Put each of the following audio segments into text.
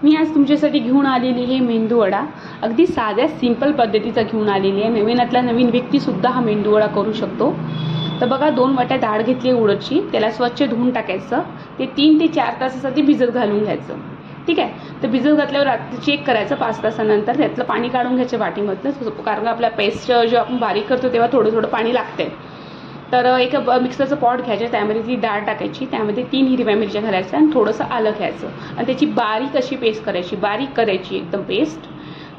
मी आज तुमच्यासाठी घेऊन आलेली हे मेंदू वडा अगदी साध्या सिंपल पद्धतीचा घेऊन आलेली आहे। नवीनातला नवीन व्यक्तीसुद्धा हा मेंदू वडा करू शकतो। तर बघा 2 वाट्या डाळ घेतली उडदची, त्याला स्वच्छ धुवून टाकायचं, ते 3 ते 4 तासासाठी भिजत घालून घ्यायचं। ठीक आहे, तर भिजत घातल्यावर रात्री चेक करायचं 5 तासानंतर, त्यातलं पाणी काढून घ्यायचं वाटीमधलं, कारण आपल्या पेस्ट जो आपण बारीक करतो तेव्हा थोडं थोडं पाणी लागते। तर एक मिक्सरचं पॉट घ्यायचं, त्यामध्ये ती डाळ टाकायची, त्यामध्ये 3 हिरव्या मिरच्या घालायच्या आणि थोडंसं आलं घ्यायचं आणि त्याची बारीक अशी पेस्ट करायची, बारीक करायची एकदम पेस्ट।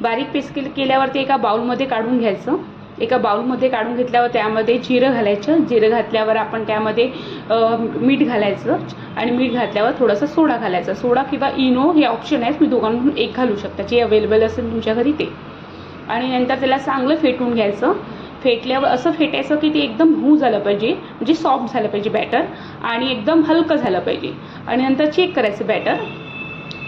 बारीक पेस्ट केल्यावर ते एका बाउलमध्ये काढून घ्यायचं। एका बाउलमध्ये काढून घेतल्यावर त्यामध्ये जिरं घालायचं, जिरं घातल्यावर आपण त्यामध्ये मीठ घालायचं आणि मीठ घातल्यावर थोडासा सोडा घालायचा। सोडा किंवा इनो हे ऑप्शन आहे, तुम्ही दोघांमधून एक घालू शकता, जे अवेलेबल असेल तुमच्या घरी ते। आणि नंतर त्याला चांगलं फेटून घ्यायचं। फेटल्यावर असं फेटायचं की ते एकदम मऊ झालं पाहिजे, म्हणजे सॉफ्ट झालं पाहिजे बॅटर आणि एकदम हलकं झालं पाहिजे। आणि नंतर चेक करायचं बॅटर।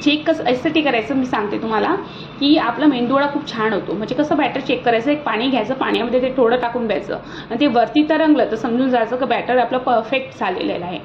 चेक कसं यासाठी करायचं मी सांगते तुम्हाला, की आपला मेंदू वडा खूप छान होतो। म्हणजे कसं बॅटर चेक करायचं, एक पाणी घ्यायचं, पाण्यामध्ये ते थोडं टाकून द्यायचं आणि ते वरती तरंगलं तर समजून जायचं की बॅटर आपलं परफेक्ट झालेलं आहे।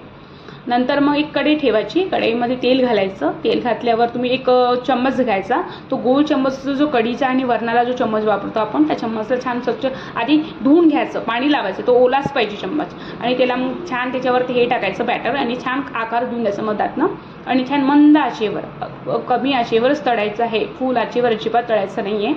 नंतर मग एक कढई ठेवायची, कढईमध्ये तेल घालायचं। तेल घातल्यावर तुम्ही एक चम्मच घ्यायचा, तो गोल चम्मचचा जो कढीचा आणि वरणाला जो चम्मच वापरतो आपण, त्या चम्मचला छान स्वच्छ आधी धुवून घ्यायचं, पाणी लावायचं, तो ओलाच पाहिजे चम्मच। आणि त्याला मग छान त्याच्यावरती हे टाकायचं बॅटर आणि छान आकार देऊन द्यायचं मधातनं आणि छान मंद आचेवर, कमी आचेवरच तळायचं आहे, फुल आचेवर अजिबात तळायचं नाही आहे,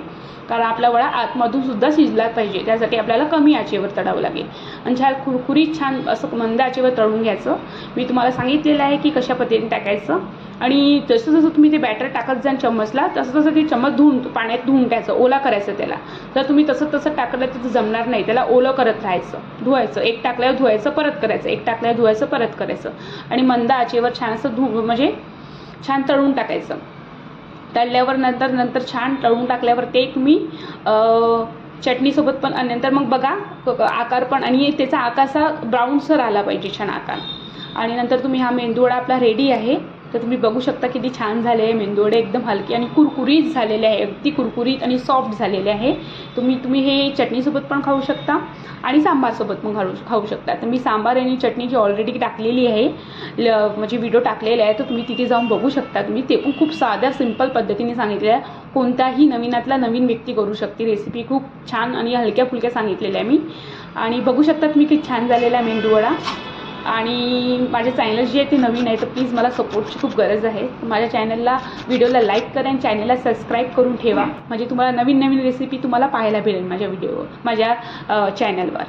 कारण आपला वडा आतमधून सुद्धा शिजला पाहिजे, त्यासाठी आपल्याला कमी आचेवर तळावं लागेल। आणि छान कुरकुरीत छान असं मंद आचेवर तळून घ्यायचं। मी तुम्हाला सांगितलेलं आहे की कशा पद्धतीने टाकायचं आणि जसं जसं तुम्ही ते बॅटर टाकत जाल चम्मचला, तसं तसं ते चम्मच पाण्यात धुवून घ्यायचं, ओला करायचं त्याला। जर तुम्ही तसं टाकलं तर जमणार नाही, त्याला ओलं करत राहायचं, धुवायचं, एक टाकल्यावर धुवायचं परत करायचं, एक टाकल्यावर धुवायचं परत करायचं आणि मंद आचेवर छान असं म्हणजे छान तळून टाकायचं। तळल्यावर नंतर छान तळून टाकल्यावर ते तुम्ही चटणीसोबत पण, आणि नंतर मग बघा आकार पण, आणि त्याचा आकासा ब्राऊनसर आला पाहिजे, छान आकार। आणि नंतर तुम्ही हा मेंदूवडा आपला रेडी आहे। तर तुम्ही बघू शकता किती छान झाले आहे मेंदूवडे, एकदम हलके आणि कुरकुरीत झालेले आहे, अगदी कुरकुरीत आणि सॉफ्ट झालेले आहे। तुम्ही हे चटणीसोबत पण खाऊ शकता आणि सांबारसोबत पण खाऊ शकता। तर मी सांबार आणि चटणीची ऑलरेडी टाकलेली आहे, म्हणजे व्हिडिओ टाकलेला आहे, तर तुम्ही तिथे जाऊन बघू शकता। तुम्ही ते पण खूप साध्या सिंपल पद्धतीने सांगितलेलं आहे, कोणताही नवीनातला नवीन व्यक्ती करू शकते। रेसिपी खूप छान आणि हलक्या फुलक्या सांगितलेल्या आहे मी, आणि बघू शकता तुम्ही किती छान झालेला आहे मेंदूवडा। आणि माझे चॅनल जे आहे ते नवीन आहे, तर प्लीज मला सपोर्टची खूप गरज आहे। माझ्या चॅनलला व्हिडिओला लाईक करा आणि चॅनलला सबस्क्राईब करून ठेवा, म्हणजे तुम्हाला नवीन नवीन रेसिपी तुम्हाला पाहायला भेटेल माझ्या चॅनलवर।